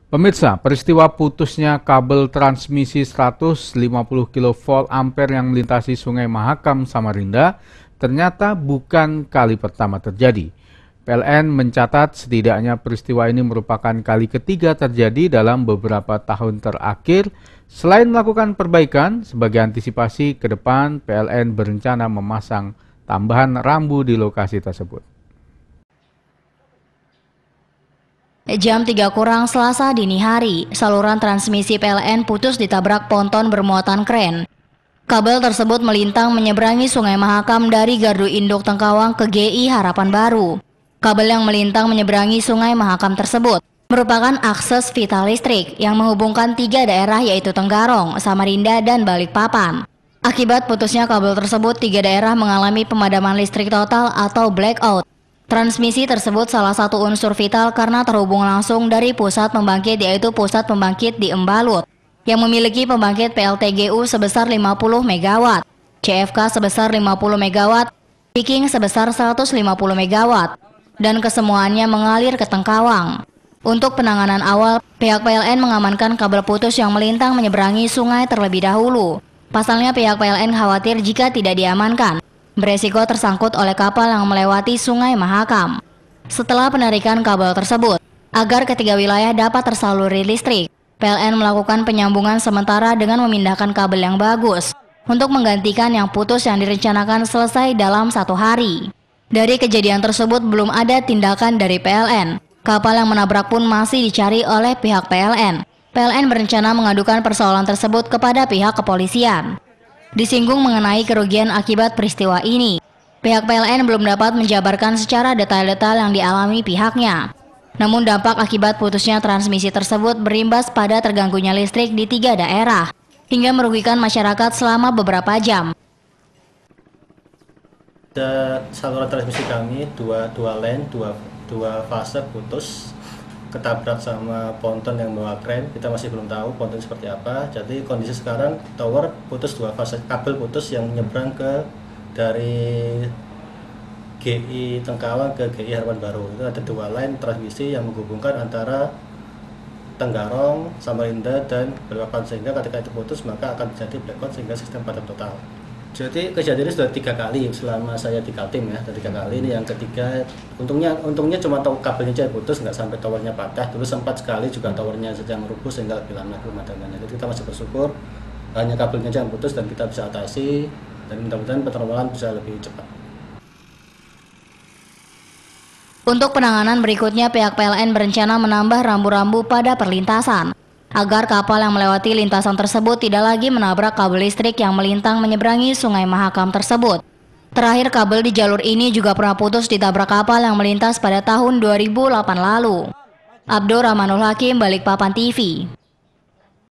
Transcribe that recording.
Pemirsa, peristiwa putusnya kabel transmisi 150 kV ampere yang melintasi Sungai Mahakam, Samarinda ternyata bukan kali pertama terjadi. PLN mencatat setidaknya peristiwa ini merupakan kali ketiga terjadi dalam beberapa tahun terakhir. Selain melakukan perbaikan, sebagai antisipasi ke depan, PLN berencana memasang tambahan rambu di lokasi tersebut. Jam 3 kurang Selasa dini hari, saluran transmisi PLN putus ditabrak ponton bermuatan kren. Kabel tersebut melintang menyeberangi Sungai Mahakam dari Gardu Induk Tengkawang ke GI Harapan Baru. Kabel yang melintang menyeberangi Sungai Mahakam tersebut merupakan akses vital listrik yang menghubungkan tiga daerah yaitu Tenggarong, Samarinda, dan Balikpapan. Akibat putusnya kabel tersebut, tiga daerah mengalami pemadaman listrik total atau blackout. Transmisi tersebut salah satu unsur vital karena terhubung langsung dari pusat pembangkit yaitu Pusat Pembangkit di Embalut yang memiliki pembangkit PLTGU sebesar 50 MW, CFK sebesar 50 MW, Viking sebesar 150 MW, dan kesemuanya mengalir ke Tengkawang. Untuk penanganan awal, pihak PLN mengamankan kabel putus yang melintang menyeberangi sungai terlebih dahulu. Pasalnya pihak PLN khawatir jika tidak diamankan, beresiko tersangkut oleh kapal yang melewati Sungai Mahakam. Setelah penarikan kabel tersebut, agar ketiga wilayah dapat tersaluri listrik, PLN melakukan penyambungan sementara dengan memindahkan kabel yang bagus untuk menggantikan yang putus yang direncanakan selesai dalam 1 hari. Dari kejadian tersebut belum ada tindakan dari PLN. Kapal yang menabrak pun masih dicari oleh pihak PLN. PLN berencana mengadukan persoalan tersebut kepada pihak kepolisian. Disinggung mengenai kerugian akibat peristiwa ini, pihak PLN belum dapat menjabarkan secara detail-detail yang dialami pihaknya. Namun dampak akibat putusnya transmisi tersebut berimbas pada terganggunya listrik di 3 daerah, hingga merugikan masyarakat selama beberapa jam. Saluran transmisi kami dua line, dua fase putus, ketabrak sama ponton yang bawa kren. Kita masih belum tahu ponton seperti apa. Jadi kondisi sekarang tower putus 2 fase, kabel putus yang nyebrang ke dari GI Tengkawang ke GI Harapan Baru. Itu ada 2 line transmisi yang menghubungkan antara Tenggarong, Samarinda, dan Balikpapan, sehingga ketika itu putus maka akan terjadi blackout sehingga sistem padam total. Jadi kejadian ini sudah 3 kali selama saya di Kaltim ya, 3 kali. Ini yang ketiga. Untungnya cuma kabelnya aja putus, nggak sampai towernya patah. Dulu sempat sekali juga towernya sedang rubuh sehingga lebih lama pemadamannya. Jadi kita masih bersyukur hanya kabelnya aja yang putus dan kita bisa atasi, dan mudah-mudahan penerangan bisa lebih cepat. Untuk penanganan berikutnya, pihak PLN berencana menambah rambu-rambu pada perlintasan agar kapal yang melewati lintasan tersebut tidak lagi menabrak kabel listrik yang melintang menyeberangi Sungai Mahakam tersebut. Terakhir, kabel di jalur ini juga pernah putus ditabrak kapal yang melintas pada tahun 2008 lalu. Abdur Rahmanul Hakim, Balikpapan TV.